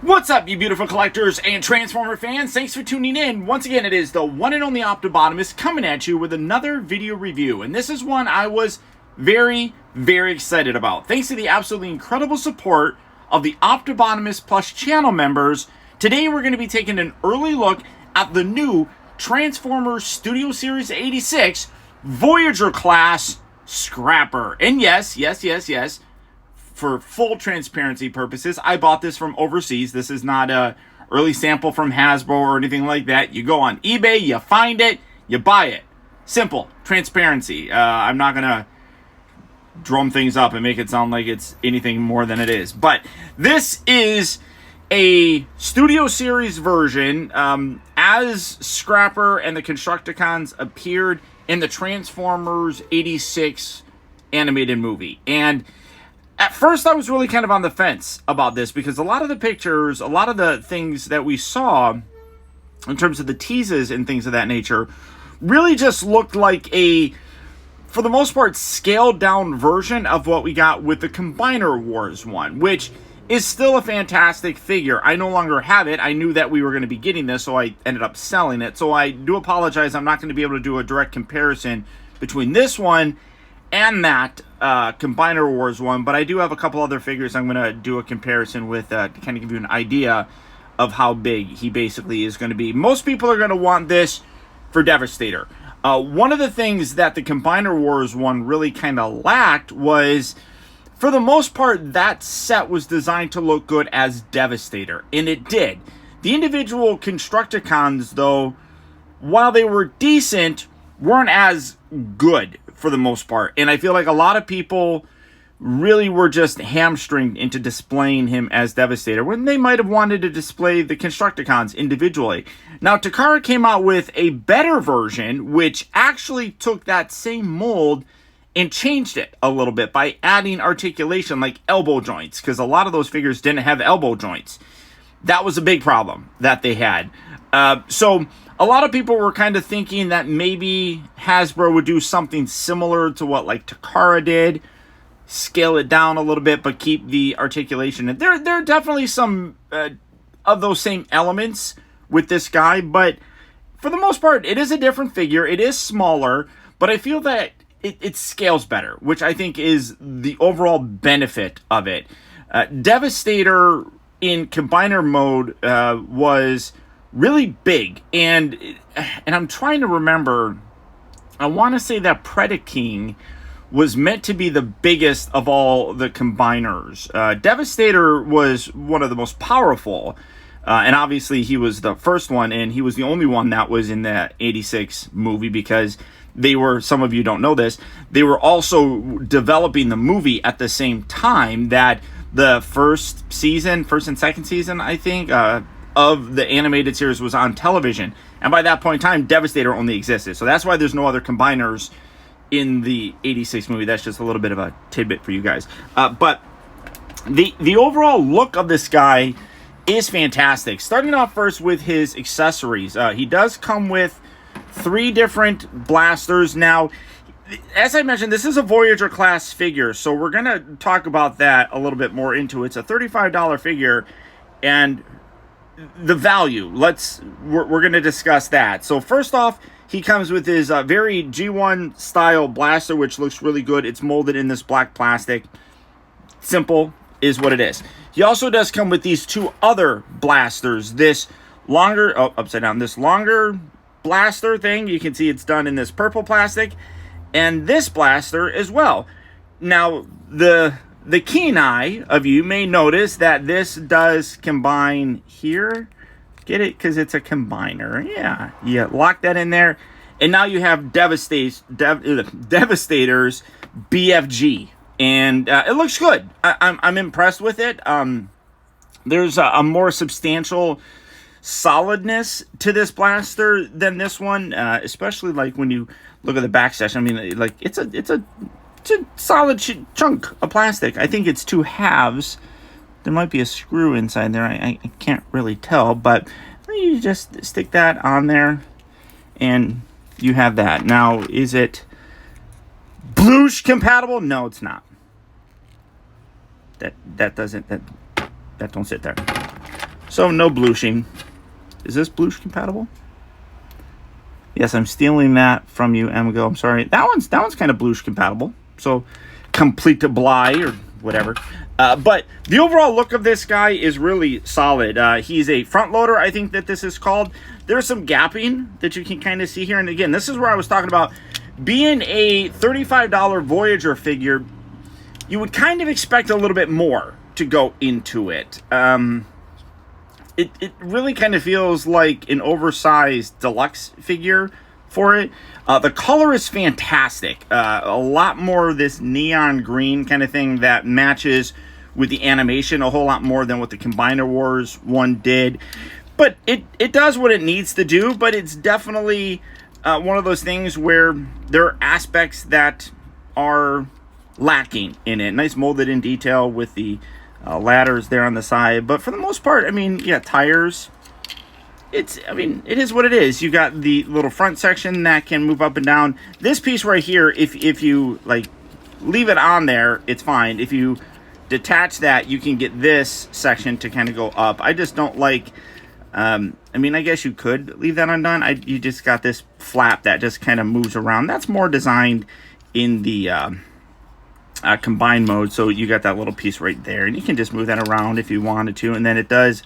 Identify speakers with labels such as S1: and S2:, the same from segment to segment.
S1: What's up, you beautiful collectors and Transformer fans? Thanks for tuning in. Once again, it is the one and only Optibotimus coming at you with another video review. And this is one I was very excited about. Thanks to the absolutely incredible support of the Optibotimus Plus channel members, today we're going to be taking an early look at the new Transformers Studio Series 86 Voyager Class SCRAPPER. And yes, for full transparency purposes, I bought this from overseas. This is not a early sample from Hasbro or anything like that. You go on eBay, you find it, you buy it. Simple. Transparency. I'm not going to drum things up and make it sound like it's anything more than it is. But this is a Studio Series version as Scrapper and the Constructicons appeared in the Transformers 86 animated movie. And at first, I was really kind of on the fence about this because a lot of the pictures, a lot of the things that we saw in terms of the teases and things of that nature really just looked like a, for the most part, scaled down version of what we got with the Combiner Wars one, which is still a fantastic figure. I no longer have it. I knew that we were going to be getting this, so I ended up selling it. So I do apologize. I'm not going to be able to do a direct comparison between this one and that Combiner Wars one, but I do have a couple other figures I'm going to do a comparison with to kind of give you an idea of how big he basically is going to be. Most people are going to want this for Devastator. One of the things that the Combiner Wars one really kind of lacked was, for the most part, that set was designed to look good as Devastator, and it did. The individual Constructicons, though, while they were decent, weren't as good for the most part. And I feel like a lot of people really were just hamstringed into displaying him as Devastator when they might have wanted to display the Constructicons individually. Now, Takara came out with a better version, which actually took that same mold and changed it a little bit by adding articulation like elbow joints, because a lot of those figures didn't have elbow joints. That was a big problem that they had. So a lot of people were kind of thinking that maybe Hasbro would do something similar to what like Takara did, scale it down a little bit, but keep the articulation. And there are definitely some of those same elements with this guy, but for the most part, it is a different figure. It is smaller, but I feel that it scales better, which I think is the overall benefit of it. Devastator in Combiner mode was really big, and I'm trying to remember, I want to say that Predaking was meant to be the biggest of all the combiners. Devastator was one of the most powerful, and obviously he was the first one, and he was the only one that was in the 86 movie because they were, some of you don't know this, they were also developing the movie at the same time that the first and second season, I think, of the animated series was on television. And by that point in time, Devastator only existed. So that's why there's no other combiners in the 86 movie. That's just a little bit of a tidbit for you guys. But the overall look of this guy is fantastic. Starting off first with his accessories. He does come with 3 different blasters. Now, as I mentioned, this is a Voyager class figure, so we're going to talk about that a little bit more into it. It's a $35 figure, and the value, we're going to discuss that. So first off, he comes with his very G1 style blaster, which looks really good. It's molded in this black plastic. Simple is what it is. He also does come with these 2 other blasters. This longer, upside down, this longer blaster thing, you can see it's done in this purple plastic, and this blaster as well. Now, the keen eye of you may notice that this does combine here. Get it? Because it's a combiner. Yeah. You lock that in there. And now you have Devastator's BFG. And it looks good. I'm impressed with it. There's a more substantial solidness to this blaster than this one. Especially like when you look at the back section. I mean, like it's a solid chunk of plastic. I think it's 2 halves. There might be a screw inside there. I can't really tell, but you just stick that on there and you have that. Now, is it Bloosh compatible? No, it's not. That don't sit there. So no blushing. Is this blush compatible? Yes, I'm stealing that from you, Amigo. I'm sorry. That one's kind of blush compatible. So complete to Bly or whatever. But the overall look of this guy is really solid. He's a front loader, I think that this is called. There's some gapping that you can kind of see here. And again, this is where I was talking about being a $35 Voyager figure. You would kind of expect a little bit more to go into it. It really kind of feels like an oversized deluxe figure for it. The color is fantastic. A lot more of this neon green kind of thing that matches with the animation a whole lot more than what the Combiner Wars one did. But it does what it needs to do, but it's definitely one of those things where there are aspects that are lacking in it. Nice molded in detail with the ladders there on the side. But for the most part, I mean, yeah, tires. It is what it is. You got the little front section that can move up and down. This piece right here, if you like leave it on there, it's fine. If you detach that, you can get this section to kind of go up. I just don't like, I mean, I guess you could leave that undone. You just got this flap that just kind of moves around. That's more designed in the combined mode. So you got that little piece right there, and you can just move that around if you wanted to, and then it does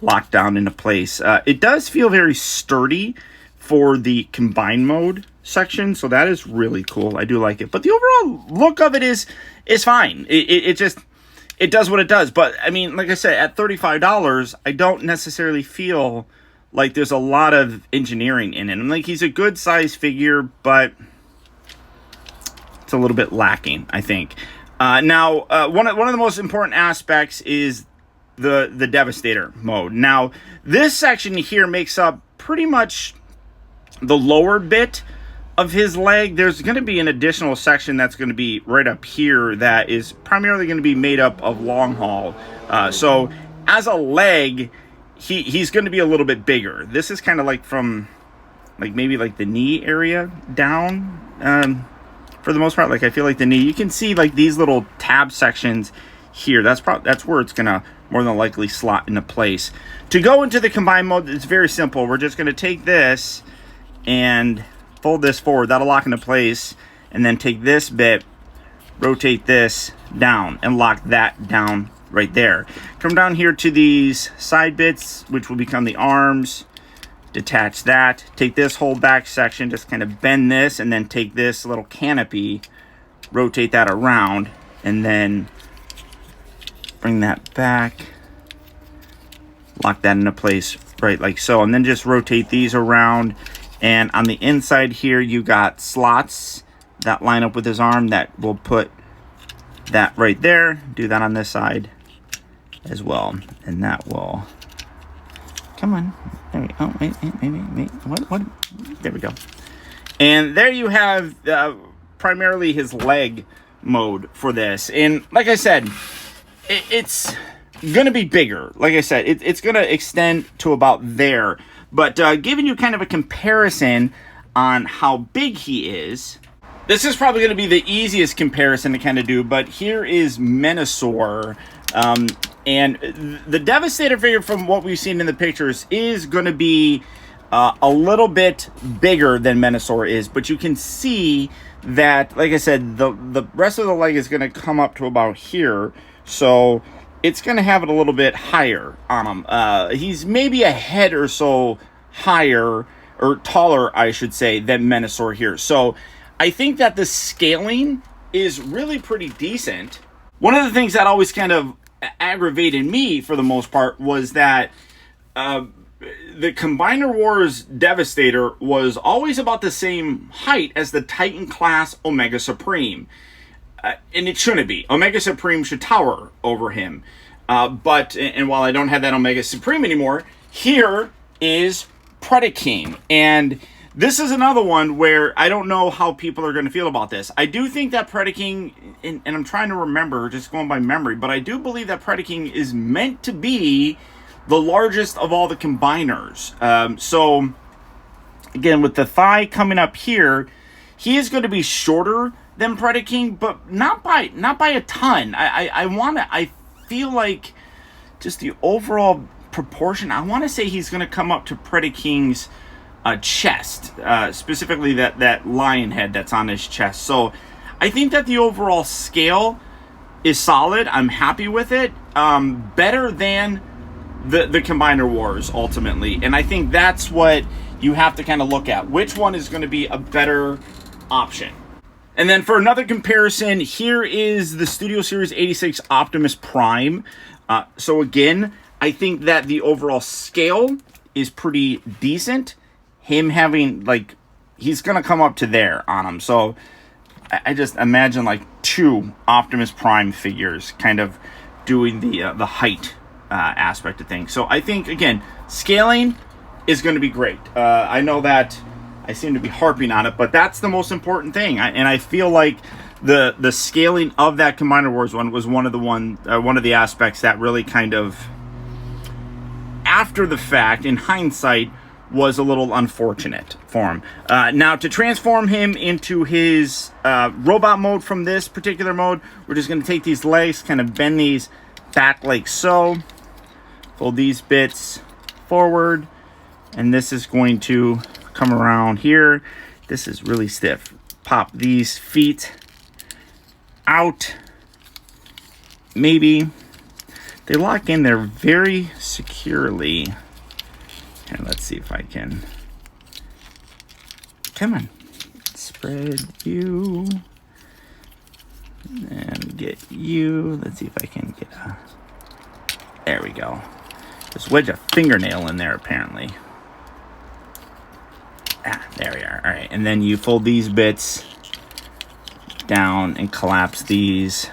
S1: lock down into place. It does feel very sturdy for the combined mode section, so that is really cool. I do like it, but the overall look of it is fine. It just does what it does. But I mean, like I said, at $35, I don't necessarily feel like there's a lot of engineering in it. I'm like, he's a good size figure, but it's a little bit lacking, I think. Now, one of the most important aspects is the Devastator mode. Now, this section here makes up pretty much the lower bit of his leg. There's going to be an additional section that's going to be right up here that is primarily going to be made up of long haul. So as a leg, he's going to be a little bit bigger. This is kind of like from like maybe like the knee area down. For the most part, like I feel like the knee, you can see like these little tab sections here. That's where it's gonna more than likely slot into place. To go into the combined mode, it's very simple. We're just gonna take this and fold this forward. That'll lock into place, and then take this bit, rotate this down, and lock that down right there. Come down here to these side bits, which will become the arms. Detach that, take this whole back section, just kind of bend this, and then take this little canopy, rotate that around, and then bring that back, lock that into place right like so, and then just rotate these around. And on the inside here, you got slots that line up with his arm that will put that right there. Do that on this side as well, and that will, come on, there we go. Wait, what? There we go. And there you have primarily his leg mode for this. And like I said, it's gonna be bigger. Like I said, it's gonna extend to about there. But giving you kind of a comparison on how big he is, this is probably going to be the easiest comparison to kind of do. But here is Menasor. And the Devastator figure, from what we've seen in the pictures, is going to be a little bit bigger than Menasor is. But you can see that, like I said, the rest of the leg is going to come up to about here. So it's going to have it a little bit higher on him. He's maybe a head or so higher, or taller, I should say, than Menasor here. So I think that the scaling is really pretty decent. One of the things that always kind of aggravated me, for the most part, was that the Combiner Wars Devastator was always about the same height as the Titan class Omega Supreme. And it shouldn't be. Omega Supreme should tower over him. But while I don't have that Omega Supreme anymore, here is Predaking. And this is another one where I don't know how people are going to feel about this. I do think that Predaking, and I'm trying to remember, just going by memory, but I do believe that Predaking is meant to be the largest of all the combiners. So, again, with the thigh coming up here, he is going to be shorter than Predaking, but not by a ton. I feel like just the overall proportion, I want to say he's going to come up to Predaking's chest, specifically that lion head that's on his chest. So I think that the overall scale is solid. I'm happy with it. Better than the Combiner Wars, ultimately. And I think that's what you have to kind of look at. Which one is going to be a better option? And then for another comparison, here is the Studio Series 86 Optimus Prime. So again, I think that the overall scale is pretty decent. Him having, like, he's going to come up to there on him. So I just imagine, like, 2 Optimus Prime figures kind of doing the height aspect of things. So I think, again, scaling is going to be great. I know that I seem to be harping on it, but that's the most important thing. And I feel like the scaling of that Combiner Wars one was one of the aspects that really kind of, after the fact, in hindsight, was a little unfortunate for him. Now, to transform him into his robot mode from this particular mode, we're just going to take these legs, kind of bend these back like so, fold these bits forward, and this is going to come around here. This is really stiff. Pop these feet out. Maybe they lock in there very securely. And let's see if I can. Come on. Spread you. And get you. Let's see if I can get a. There we go. Just wedge a fingernail in there, apparently. There we are. All right. And then you fold these bits down and collapse these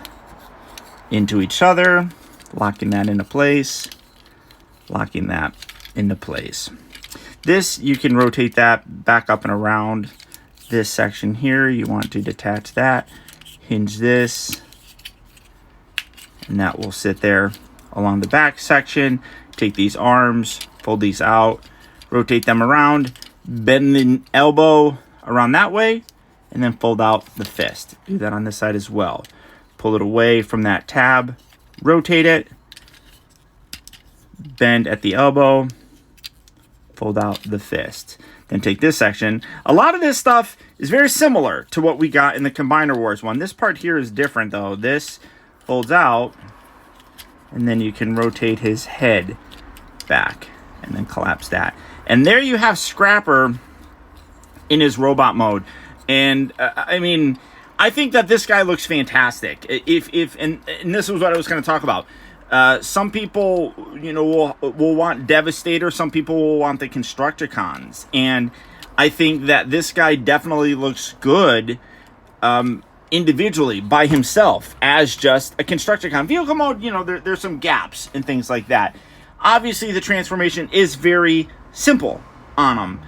S1: into each other. Locking that into place. Locking that into place. This, you can rotate that back up and around this section here. You want to detach that, hinge this, and that will sit there along the back section. Take these arms, fold these out, rotate them around, bend the elbow around that way, and then fold out the fist. Do that on this side as well. Pull it away from that tab, rotate it, bend at the elbow, fold out the fist. Then take this section. A lot of this stuff is very similar to what we got in the Combiner Wars one. This part here is different, though. This folds out, and then you can rotate his head back, and then collapse that. And there you have Scrapper in his robot mode. And, I mean, I think that this guy looks fantastic. And this is what I was going to talk about. Some people, you know, will want Devastator. Some people will want the Constructicons. And I think that this guy definitely looks good individually by himself as just a Constructicon. Vehicle mode, you know, there's some gaps and things like that. Obviously, the transformation is very simple on him.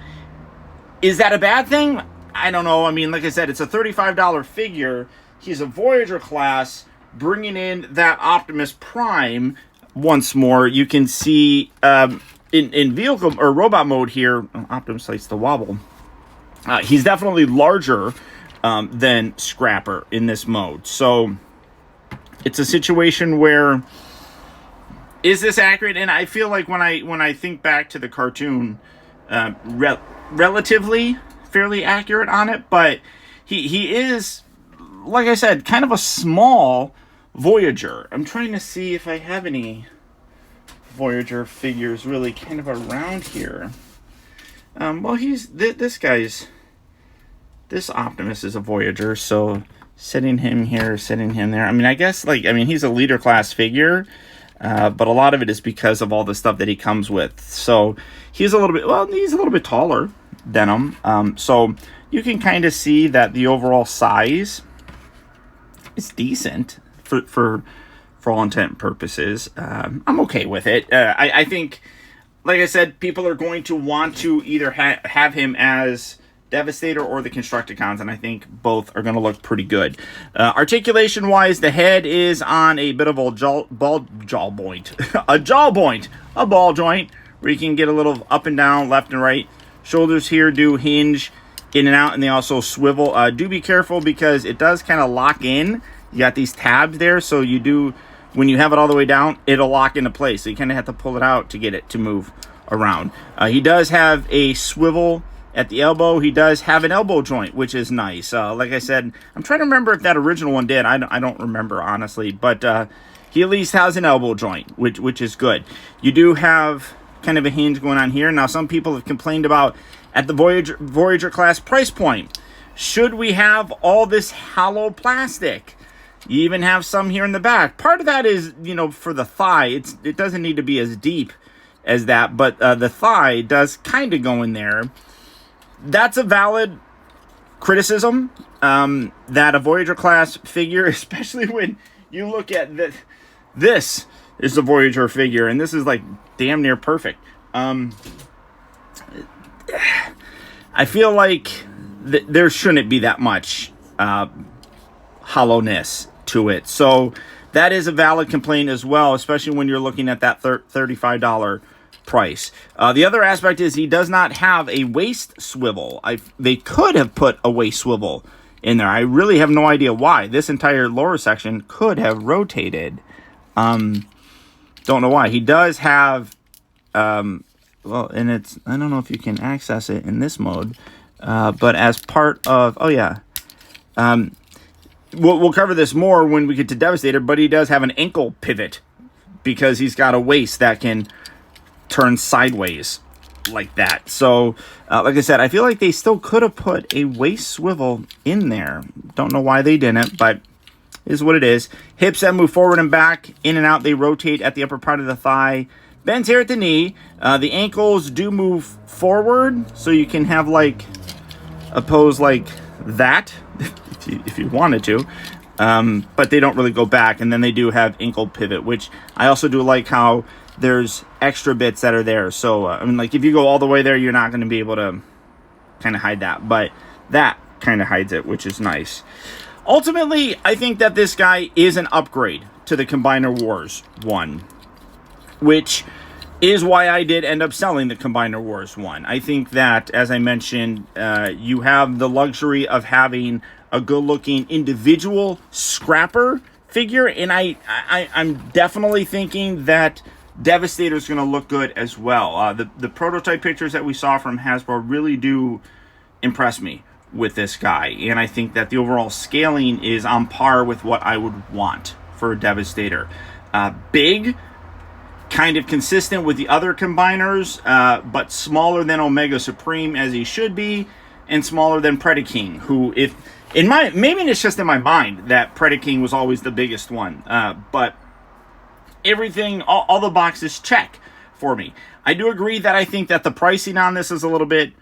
S1: Is that a bad thing? I don't know. I mean, like I said, it's a $35 figure. He's a Voyager class. Bringing in that Optimus Prime once more, you can see in vehicle or robot mode here, Optimus likes to wobble. He's definitely larger than Scrapper in this mode. So it's a situation where, is this accurate? And I feel like when I think back to the cartoon, relatively fairly accurate on it, but he is, like I said, kind of a small Voyager. I'm trying to see if I have any Voyager figures really kind of around here. Well, this Optimus is a Voyager, so setting him here, setting him there. I mean, I guess, he's a leader class figure, but a lot of it is because of all the stuff that he comes with. So he's a little bit taller than him. So you can kind of see that the overall size is decent for all intent and purposes. I'm okay with it. I think, like I said, people are going to want to either have him as Devastator or the Constructicons, and I think both are going to look pretty good. Articulation-wise, the head is on a bit of a ball joint, where you can get a little up and down, left and right. Shoulders here do hinge in and out, and they also swivel. Do be careful because it does kind of lock in. You got these tabs there, so you do when you have it all the way down, it'll lock into place. So you kind of have to pull it out to get it to move around. He does have a swivel at the elbow. He does have an elbow joint, which is nice. Like I said, I'm trying to remember if that original one did. I don't remember, honestly. But he at least has an elbow joint, which is good. You do have kind of a hinge going on here. Now, some people have complained about, at the Voyager class price point, should we have all this hollow plastic? You even have some here in the back. Part of that is, you know, for the thigh. It doesn't need to be as deep as that, but the thigh does kind of go in there. That's a valid criticism, that a Voyager class figure, especially when you look at this is the Voyager figure, and this is like damn near perfect. I feel like there shouldn't be that much hollowness to it. So that is a valid complaint as well, especially when you're looking at that $35 price. The other aspect is he does not have a waist swivel. They could have put a waist swivel in there. I really have no idea why. This entire lower section could have rotated. Don't know why. He does have, well, and it's, I don't know if you can access it in this mode, but as part of, oh yeah, we'll cover this more when we get to Devastator, but he does have an ankle pivot because he's got a waist that can turn sideways like that. So, like I said, I feel like they still could have put a waist swivel in there. Don't know why they didn't, but it is what it is. Hips that move forward and back, in and out. They rotate at the upper part of the thigh. Bends here at the knee. The ankles do move forward, so you can have like a pose like that if you wanted to, but they don't really go back. And then they do have ankle pivot, which I also do like how there's extra bits that are there. So I mean, like if you go all the way there, you're not going to be able to kind of hide that, but that kind of hides it, which is nice. Ultimately, I think that this guy is an upgrade to the Combiner Wars 1, which is why I did end up selling the Combiner Wars 1. I think that, as I mentioned, you have the luxury of having a good-looking individual scrapper figure, and I'm definitely thinking that Devastator is going to look good as well. The prototype pictures that we saw from Hasbro really do impress me with this guy, and I think that the overall scaling is on par with what I would want for a Devastator. Big, kind of consistent with the other combiners, but smaller than Omega Supreme as he should be, and smaller than Predaking, who, if in my, maybe it's just in my mind that Predaking was always the biggest one, but everything, all the boxes check for me. I do agree that I think that the pricing on this is a little bit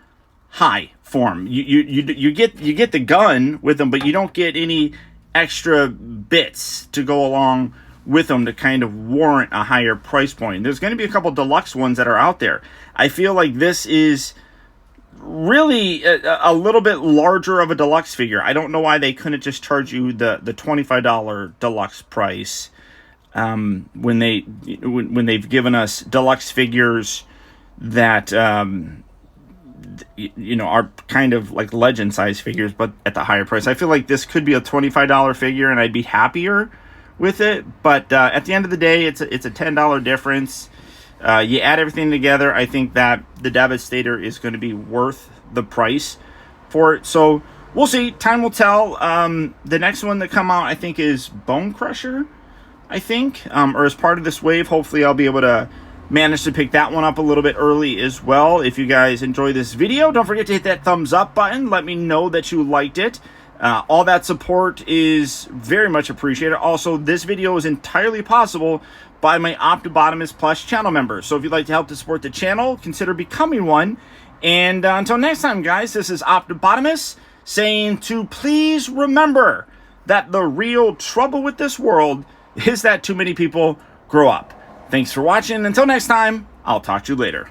S1: high for him. You get the gun with them, but you don't get any extra bits to go along with them to kind of warrant a higher price point. There's going to be a couple deluxe ones that are out there. I feel like this is really a little bit larger of a deluxe figure. I don't know why they couldn't just charge you the $25 deluxe price when they've given us deluxe figures that you know, are kind of like legend size figures, but at the higher price. I feel like this could be a $25 figure and I'd be happier with it, but at the end of the day, it's a $10 difference. You add everything together, I think that the Devastator is going to be worth the price for it. So we'll see. Time will tell. The next one that come out, I think, is Bone Crusher, I think, or as part of this wave. Hopefully I'll be able to manage to pick that one up a little bit early as well. If you guys enjoy this video, don't forget to hit that thumbs up button. Let me know that you liked it. All that support is very much appreciated. Also, this video is entirely possible by my Optibotimus Plus channel members. So if you'd like to help to support the channel, consider becoming one. And until next time, guys, this is Optibotimus saying to please remember that the real trouble with this world is that too many people grow up. Thanks for watching. Until next time, I'll talk to you later.